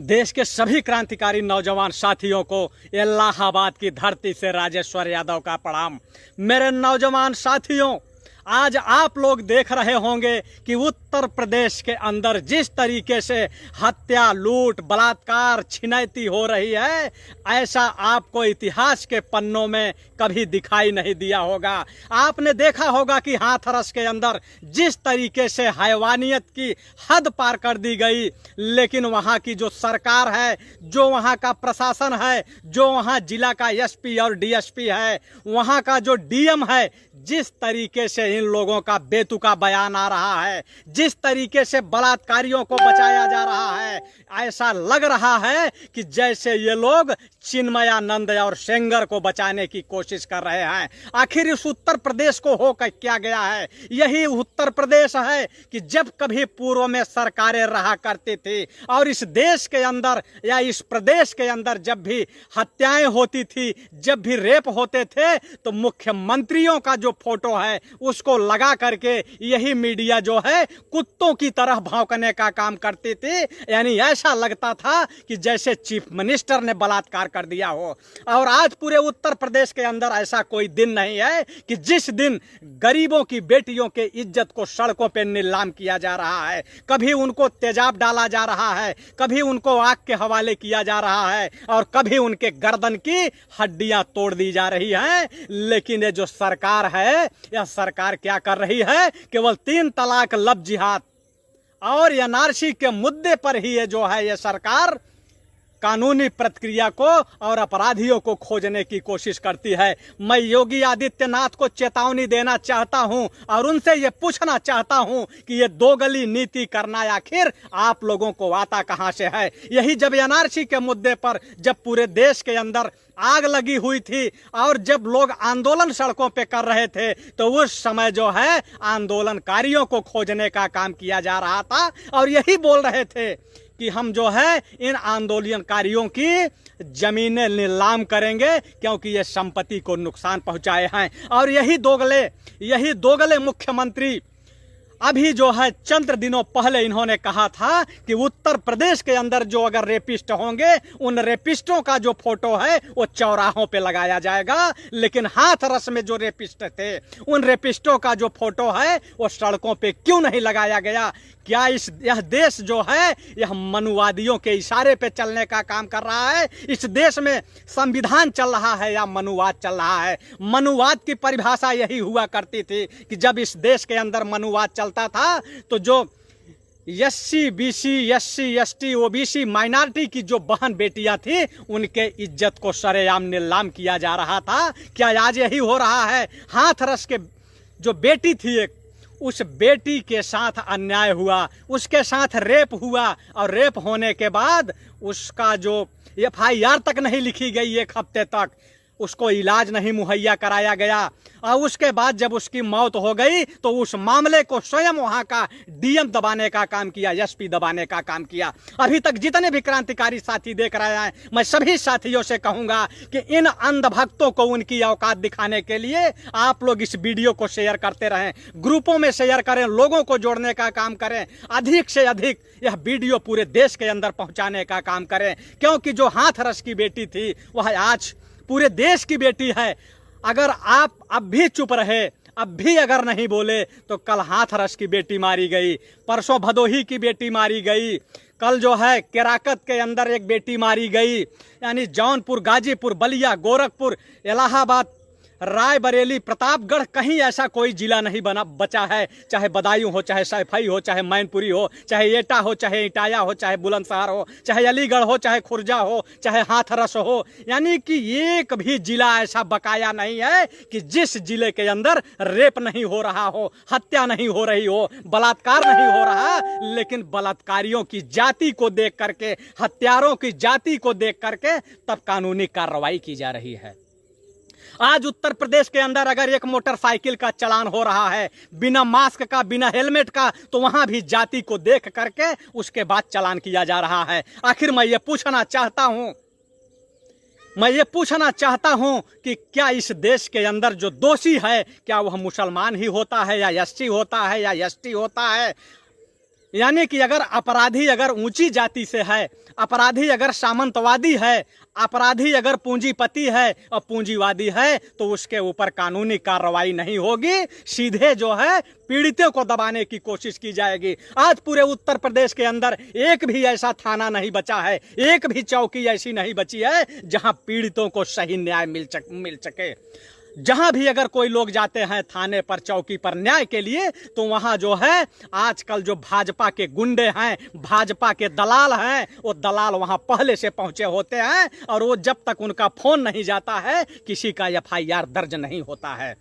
देश के सभी क्रांतिकारी नौजवान साथियों को इलाहाबाद की धरती से राजेश्वर यादव का प्रणाम। मेरे नौजवान साथियों, आज आप लोग देख रहे होंगे कि उत्तर प्रदेश के अंदर जिस तरीके से हत्या, लूट, बलात्कार, छिनैती हो रही है, ऐसा आपको इतिहास के पन्नों में कभी दिखाई नहीं दिया होगा। आपने देखा होगा कि हाथरस के अंदर जिस तरीके से हैवानियत की हद पार कर दी गई, लेकिन वहाँ की जो सरकार है, जो वहाँ का प्रशासन है, जो वहाँ जिला का एसपी और डीएसपी है, वहाँ का जो डीएम है, जिस तरीके से इन लोगों का बेतुका बयान आ रहा है, जिस तरीके से बलात्कारियों को बचाया जा रहा है, ऐसा लग रहा है कि जैसे ये लोग चिन्मयानंद और सेंगर को बचाने की कोशिश कर रहे हैं। आखिर इस उत्तर प्रदेश को हो क्या गया है? यही उत्तर प्रदेश है कि जब कभी पूर्व में सरकारें रहा करती थी और इस देश के अंदर या इस प्रदेश के अंदर जब भी हत्याएं होती थी, जब भी रेप होते थे, तो मुख्यमंत्रियों का जो फोटो है उसको लगा करके यही मीडिया जो है कुत्तों की तरह भौंकने का काम करती थी। यानी ऐसा लगता था कि जैसे चीफ मिनिस्टर ने बलात्कार कर दिया हो। और आज पूरे उत्तर प्रदेश के अंदर ऐसा कोई दिन नहीं है कि जिस दिन गरीबों की बेटियों के इज्जत को सड़कों पर नीलाम किया जा रहा है, कभी उनको तेजाब डाला जा रहा है, कभी उनको आग के हवाले किया जा रहा है और कभी उनके गर्दन की हड्डियां तोड़ दी जा रही हैं। लेकिन ये जो सरकार है, यह सरकार क्या कर रही है? केवल 3 तलाक, लव जिहाद और एनआरसी के मुद्दे पर ही ये जो है ये सरकार कानूनी प्रक्रिया को और अपराधियों को खोजने की कोशिश करती है। मैं योगी आदित्यनाथ को चेतावनी देना चाहता हूं और उनसे ये पूछना चाहता हूं कि ये दोगली नीति करना आखिर आप लोगों को आता कहां से है? यही जब एनआरसी के मुद्दे पर जब पूरे देश के अंदर आग लगी हुई थी और जब लोग आंदोलन सड़कों पे कर रहे थे, तो उस समय जो है आंदोलनकारियों को खोजने का काम किया जा रहा था और यही बोल रहे थे कि हम जो है इन आंदोलनकारियों की जमीनें नीलाम करेंगे क्योंकि ये संपत्ति को नुकसान पहुंचाए हैं। और यही दोगले मुख्यमंत्री अभी जो है चंद दिनों पहले इन्होंने कहा था कि उत्तर प्रदेश के अंदर जो अगर रेपिस्ट होंगे, उन रेपिस्टों का जो फोटो है वो चौराहों पे लगाया जाएगा। लेकिन हाथरस में जो रेपिस्ट थे, उन रेपिस्टों का जो फोटो है वो सड़कों पे क्यों नहीं लगाया गया? क्या यह देश जो है यह मनुवादियों के इशारे पे चलने का काम कर रहा है? इस देश में संविधान चल रहा है या मनुवाद चल रहा है? मनुवाद की परिभाषा यही हुआ करती थी कि जब इस देश के अंदर मनुवाद चलता था तो जो SC, BC, SC, ST, OBC minority की जो बहन बेटियां थी, उनके इज्जत को सरेआम नीलाम किया जा रहा था। क्या आज यही हो रहा है? हाथरस के जो बेटी थी एक, उस बेटी के साथ अन्याय हुआ, उसके साथ रेप हुआ और रेप होने के बाद उसका जो एफआईआर तक नहीं लिखी गई, 1 हफ्ते तक उसको इलाज नहीं मुहैया कराया गया और उसके बाद जब उसकी मौत हो गई तो उस मामले को स्वयं वहां का डीएम दबाने का काम किया, एसपी दबाने का काम किया। अभी तक जितने भी क्रांतिकारी साथी देख रहे हैं, मैं सभी साथियों से कहूंगा कि इन अंधभक्तों को उनकी औकात दिखाने के लिए आप लोग इस वीडियो को शेयर करते रहें, ग्रुपों में शेयर करें, लोगों को जोड़ने का काम करें, अधिक से अधिक यह वीडियो पूरे देश के अंदर पहुंचाने का काम करें। क्योंकि जो हाथरस की बेटी थी वह आज पूरे देश की बेटी है। अगर आप अब भी चुप रहे, अब भी अगर नहीं बोले, तो कल हाथरस की बेटी मारी गई, परसों भदोही की बेटी मारी गई, कल जो है केराकत के अंदर एक बेटी मारी गई। यानी जौनपुर, गाजीपुर, बलिया, गोरखपुर, इलाहाबाद, रायबरेली, प्रतापगढ़, कहीं ऐसा कोई जिला नहीं बचा है, चाहे बदायूं हो, चाहे सैफई हो, चाहे मैनपुरी हो, चाहे एटा हो, चाहे इटाया हो, चाहे बुलंदशहर हो, चाहे अलीगढ़ हो, चाहे खुर्जा हो, चाहे हाथरस हो। यानी कि एक भी जिला ऐसा बकाया नहीं है कि जिस जिले के अंदर रेप नहीं हो रहा हो, हत्या नहीं हो रही हो, बलात्कार नहीं हो रहा। लेकिन बलात्कारियों की जाति को देख करके, हत्यारों की जाति को देख करके तब कानूनी कार्रवाई की जा रही है। आज उत्तर प्रदेश के अंदर अगर एक मोटरसाइकिल का चालान हो रहा है बिना मास्क का, बिना हेलमेट का, तो वहां भी जाति को देख करके उसके बाद चालान किया जा रहा है। आखिर मैं ये पूछना चाहता हूं कि क्या इस देश के अंदर जो दोषी है, क्या वह मुसलमान ही होता है या एससी होता है या एसटी होता है? यानी कि अगर अपराधी अगर ऊंची जाति से है, अपराधी अगर सामंतवादी है, अपराधी अगर पूंजीपति है और पूंजीवादी है, तो उसके ऊपर कानूनी कार्रवाई नहीं होगी, सीधे जो है पीड़ितों को दबाने की कोशिश की जाएगी। आज पूरे उत्तर प्रदेश के अंदर एक भी ऐसा थाना नहीं बचा है, एक भी चौकी ऐसी नहीं बची है जहां पीड़ितों को सही न्याय मिल सके। जहां भी अगर कोई लोग जाते हैं थाने पर, चौकी पर न्याय के लिए, तो वहां जो है आजकल जो भाजपा के गुंडे हैं, भाजपा के दलाल हैं, वो दलाल वहां पहले से पहुंचे होते हैं और वो जब तक उनका फोन नहीं जाता है किसी का FIR दर्ज नहीं होता है।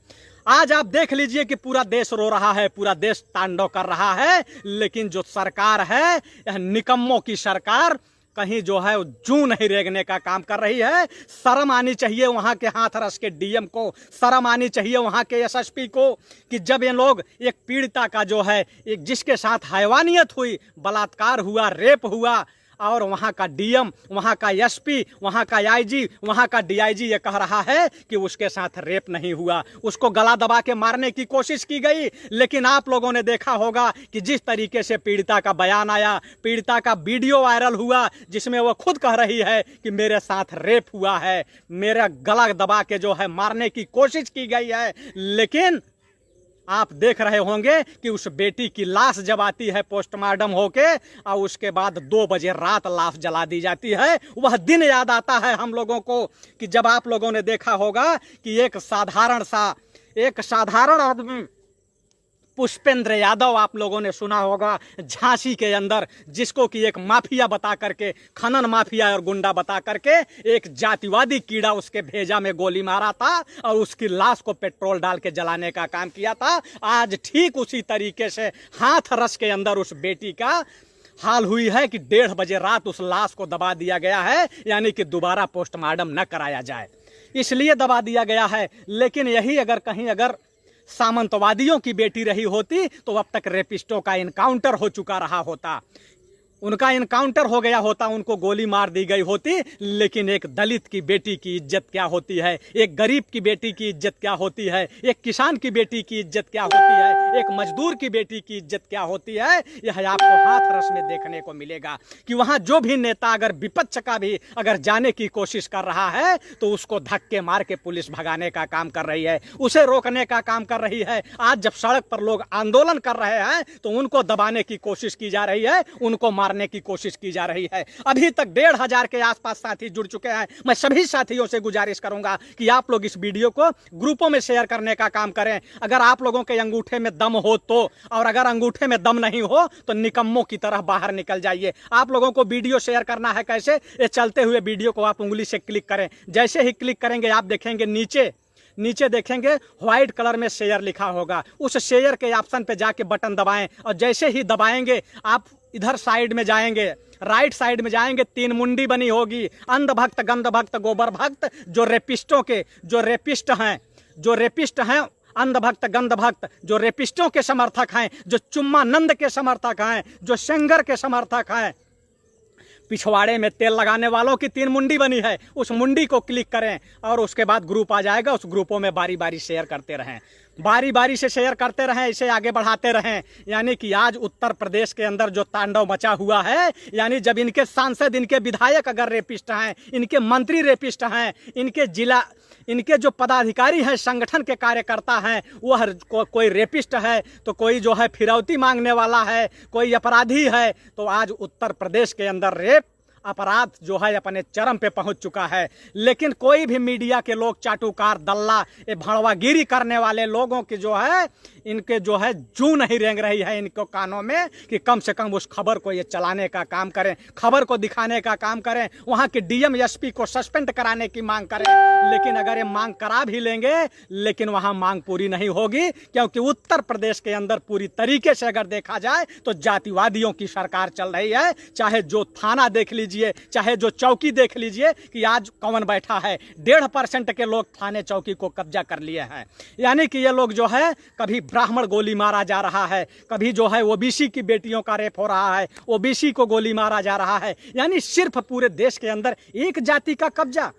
आज आप देख लीजिए कि पूरा देश रो रहा है, पूरा देश तांडव कर रहा है, लेकिन जो सरकार है, यह निकम्मों की सरकार कहीं जो है जू नहीं रेंगने का काम कर रही है। शर्म आनी चाहिए वहां के हाथरस के DM को, शर्म आनी चाहिए वहां के SSP को कि जब ये लोग एक पीड़िता का जो है, एक जिसके साथ हैवानियत हुई, बलात्कार हुआ, रेप हुआ, और वहां का DM, वहां का SP, वहां का IG, वहां का DIG ये कह रहा है कि उसके साथ रेप नहीं हुआ, उसको गला दबा के मारने की कोशिश की गई। लेकिन आप लोगों ने देखा होगा कि जिस तरीके से पीड़िता का बयान आया, पीड़िता का वीडियो वायरल हुआ जिसमें वो खुद कह रही है कि मेरे साथ रेप हुआ है, मेरा गला दबा के जो है मारने की कोशिश की गई है। लेकिन आप देख रहे होंगे कि उस बेटी की लाश जब आती है पोस्टमार्टम होके और उसके बाद 2 बजे रात लाश जला दी जाती है। वह दिन याद आता है हम लोगों को कि जब आप लोगों ने देखा होगा कि एक साधारण आदमी पुष्पेंद्र यादव, आप लोगों ने सुना होगा, झांसी के अंदर, जिसको कि एक माफिया बता करके, खनन माफिया और गुंडा बता करके एक जातिवादी कीड़ा उसके भेजा में गोली मारा था और उसकी लाश को पेट्रोल डाल के जलाने का काम किया था। आज ठीक उसी तरीके से हाथरस के अंदर उस बेटी का हाल हुई है कि 1:30 बजे रात उस लाश को दबा दिया गया है, यानी कि दोबारा पोस्टमार्टम न कराया जाए, इसलिए दबा दिया गया है। लेकिन यही अगर कहीं अगर सामंतवादियों की बेटी रही होती तो अब तक रेपिस्टों का इनकाउंटर हो चुका रहा होता, उनका इनकाउंटर हो गया होता, उनको गोली मार दी गई होती। लेकिन एक दलित की बेटी की इज्जत क्या होती है, एक गरीब की बेटी की इज्जत क्या होती है, एक किसान की बेटी की इज्जत क्या होती है, एक मजदूर की बेटी की इज्जत क्या होती है, यह आपको हाथरस में देखने को मिलेगा कि वहां जो भी नेता अगर विपक्ष का भी अगर जाने की कोशिश कर रहा है तो उसको धक्के मार के पुलिस भगाने का काम कर रही है, उसे रोकने का काम कर रही है। आज जब सड़क पर लोग आंदोलन कर रहे हैं तो उनको दबाने की कोशिश की जा रही है, उनको मारने की कोशिश की जा रही है। अभी तक 1,500 के आसपास साथी जुड़ चुके हैं। मैं सभी साथियों से गुजारिश करूंगा कि आप लोग इस वीडियो को ग्रुपों में शेयर करने का काम करें। अगर आप लोगों के अंगूठे में दम हो तो, और अगर अंगूठे में दम नहीं हो तो निकम्मों की तरह बाहर निकल जाइए। आप लोगों को वीडियो शेयर करना है कैसे, ये चलते हुए वीडियो को आप उंगली से क्लिक करें। जैसे ही क्लिक करेंगे आप देखेंगे नीचे देखेंगे व्हाइट कलर में शेयर लिखा होगा, उस शेयर के ऑप्शन पे जाके बटन दबाएं और जैसे ही दबाएंगे आप इधर साइड में जाएंगे, राइट साइड में जाएंगे, 3 मुंडी बनी होगी, अंध भक्त, गंध भक्त, गोबर भक्त, जो रेपिस्ट हैं, अंध भक्त, गंध भक्त, जो रेपिस्टों के समर्थक हैं, जो चुम्मानंद के समर्थक हैं, जो सेंगर के समर्थक हैं, पिछवाड़े में तेल लगाने वालों की 3 मुंडी बनी है, उस मुंडी को क्लिक करें और उसके बाद ग्रुप आ जाएगा। उस ग्रुपों में बारी बारी शेयर करते रहें, बारी बारी से शेयर करते रहें, इसे आगे बढ़ाते रहें। यानी कि आज उत्तर प्रदेश के अंदर जो तांडव मचा हुआ है, यानी जब इनके सांसद, इनके विधायक अगर रेपिस्ट हैं, इनके मंत्री रेपिस्ट हैं, इनके जो पदाधिकारी हैं, संगठन के कार्यकर्ता हैं, वह कोई रेपिस्ट है तो कोई जो है फिरौती मांगने वाला है, कोई अपराधी है, तो आज उत्तर प्रदेश के अंदर रेप अपराध जो है अपने चरम पे पहुंच चुका है। लेकिन कोई भी मीडिया के लोग, चाटुकार, दल्ला, ये भड़वागिरी करने वाले लोगों की जो है, इनके जो है जू नहीं रेंग रही है इनको कानों में कि कम से कम उस खबर को ये चलाने का काम करें, खबर को दिखाने का काम करें, वहां के DM SP को सस्पेंड कराने की मांग करें। लेकिन अगर ये मांग करा भी लेंगे, लेकिन वहां मांग पूरी नहीं होगी, क्योंकि उत्तर प्रदेश के अंदर पूरी तरीके से अगर देखा जाए तो जातिवादियों की सरकार चल रही है। चाहे जो थाना देख लीजिए, चाहे जो चौकी देख लीजिए कि आज कौन बैठा है, 1.5% के लोग थाने चौकी को कब्जा कर लिए हैं। यानी कि ये लोग जो है, कभी ब्राह्मण गोली मारा जा रहा है, कभी जो है OBC की बेटियों का रेप हो रहा है, OBC को गोली मारा जा रहा है। यानी सिर्फ पूरे देश के अंदर एक जाति का कब्जा।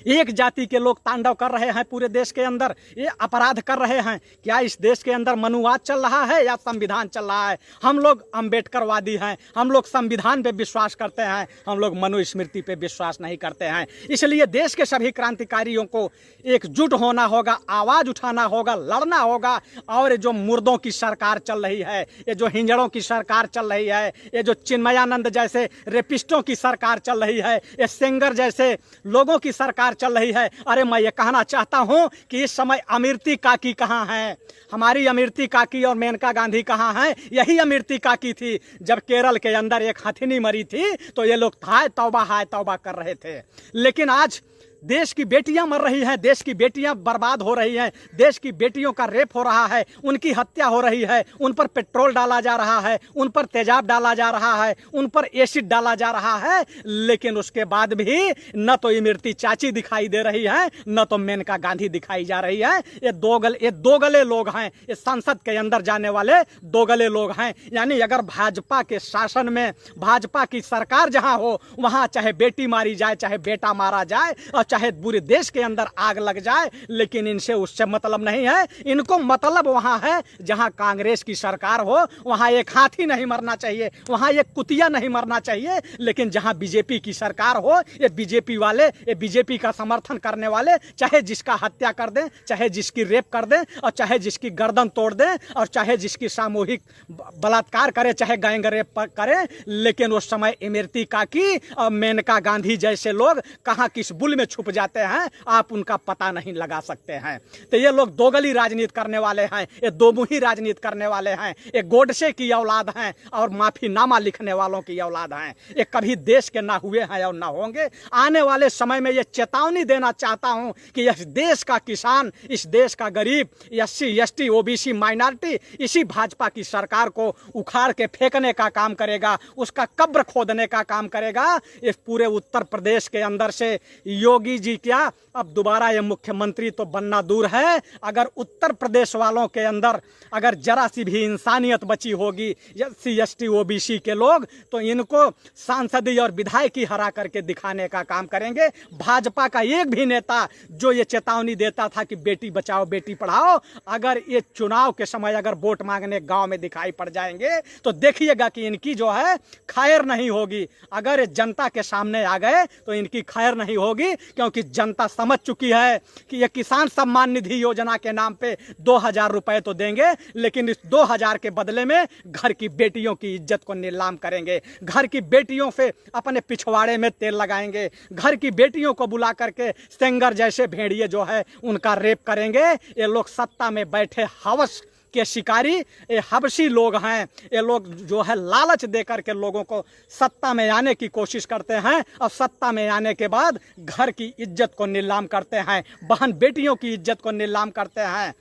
एक जाति के लोग तांडव कर रहे हैं पूरे देश के अंदर, ये अपराध कर रहे हैं। क्या इस देश के अंदर मनुवाद चल रहा है या संविधान चल रहा है? हम लोग अम्बेडकरवादी हैं, हम लोग संविधान पे विश्वास करते हैं, हम लोग मनुस्मृति पे विश्वास नहीं करते हैं। इसलिए देश के सभी क्रांतिकारियों को एकजुट होना होगा, आवाज उठाना होगा, लड़ना होगा। और जो मुर्दों की सरकार चल रही है, ये जो हिंजड़ों की सरकार चल रही है, ये जो चिन्मयानंद जैसे रेपिस्टों की सरकार चल रही है, ये सेंगर जैसे लोगों की सरकार चल रही है, अरे मैं ये कहना चाहता हूं कि इस समय अमृति काकी कहां है? हमारी अमृति काकी और मेनका गांधी कहां हैं? यही अमृति काकी थी जब केरल के अंदर एक हथिनी मरी थी तो ये लोग हाय तौबा कर रहे थे। लेकिन आज देश की बेटियां मर रही हैं, देश की बेटियां बर्बाद हो रही हैं, देश की बेटियों का रेप हो रहा है, उनकी हत्या हो रही है, उन पर पेट्रोल डाला जा रहा है, उन पर तेजाब डाला जा रहा है, उन पर एसिड डाला जा रहा है। लेकिन उसके बाद भी न तो इमरती चाची दिखाई दे रही है, न तो मेनका गांधी दिखाई जा रही है। ये दो गले लोग हैं, ये संसद के अंदर जाने वाले दो गले लोग हैं। यानी अगर भाजपा के शासन में, भाजपा की सरकार जहां हो, वहां चाहे बेटी मारी जाए, चाहे बेटा मारा जाए, और चाहे पूरे देश के अंदर आग लग जाए, लेकिन इनसे उससे मतलब नहीं है। इनको मतलब वहां है जहां कांग्रेस की सरकार हो, वहां एक हाथी नहीं मरना चाहिए, वहां एक कुतिया नहीं मरना चाहिए। लेकिन जहां बीजेपी की सरकार हो, ये बीजेपी वाले, ये बीजेपी का समर्थन करने वाले, चाहे जिसका हत्या कर दें, चाहे जिसकी रेप कर दें, और चाहे जिसकी गर्दन तोड़ दें, और चाहे जिसकी सामूहिक बलात्कार करे, चाहे गैंग रेप करे, लेकिन उस समय इमरती काकी और मेनका गांधी जैसे लोग कहां किस बुल में छुप जाते हैं, आप उनका पता नहीं लगा सकते हैं। तो ये लोग दोगली राजनीति करने वाले हैं, ये दोमुही राजनीति करने वाले हैं, ये गोडसे की औलाद हैं और माफीनामा लिखने वालों की औलाद हैं। ये कभी देश के ना हुए हैं और ना होंगे। आने वाले समय में ये चेतावनी देना चाहता हूं कि इस देश का किसान, इस देश का गरीब, SC ST OBC माइनॉरिटी इसी भाजपा की सरकार को उखाड़ के फेंकने का काम करेगा, उसका कब्र खोदने का काम करेगा। इस पूरे उत्तर प्रदेश के अंदर से योगी जी क्या अब दोबारा ये मुख्यमंत्री तो बनना दूर है, अगर उत्तर प्रदेश वालों के अंदर अगर जरा सी भी इंसानियत बची होगी, SC ST OBC के लोग, तो इनको सांसदी और विधायकी हरा करके दिखाने का काम करेंगे। भाजपा का एक भी नेता जो ये चेतावनी देता था कि बेटी बचाओ बेटी पढ़ाओ, अगर ये चुनाव के समय अगर वोट मांगने गांव में दिखाई पड़ जाएंगे तो देखिएगा कि इनकी जो है खैर नहीं होगी। अगर जनता के सामने आ गए तो इनकी खैर नहीं होगी, क्योंकि जनता समझ चुकी है कि ये किसान सम्मान निधि योजना के नाम पे 2000 रुपए तो देंगे, लेकिन इस 2000 के बदले में घर की बेटियों की इज्जत को नीलाम करेंगे, घर की बेटियों से अपने पिछवाड़े में तेल लगाएंगे, घर की बेटियों को बुला करके सेंगर जैसे भेड़िए जो है उनका रेप करेंगे। ये लोग सत्ता में बैठे हवस के शिकारी, ये हबशी लोग हैं। ये लोग जो है लालच देकर के लोगों को सत्ता में आने की कोशिश करते हैं, और सत्ता में आने के बाद घर की इज्जत को नीलाम करते हैं, बहन बेटियों की इज्जत को नीलाम करते हैं।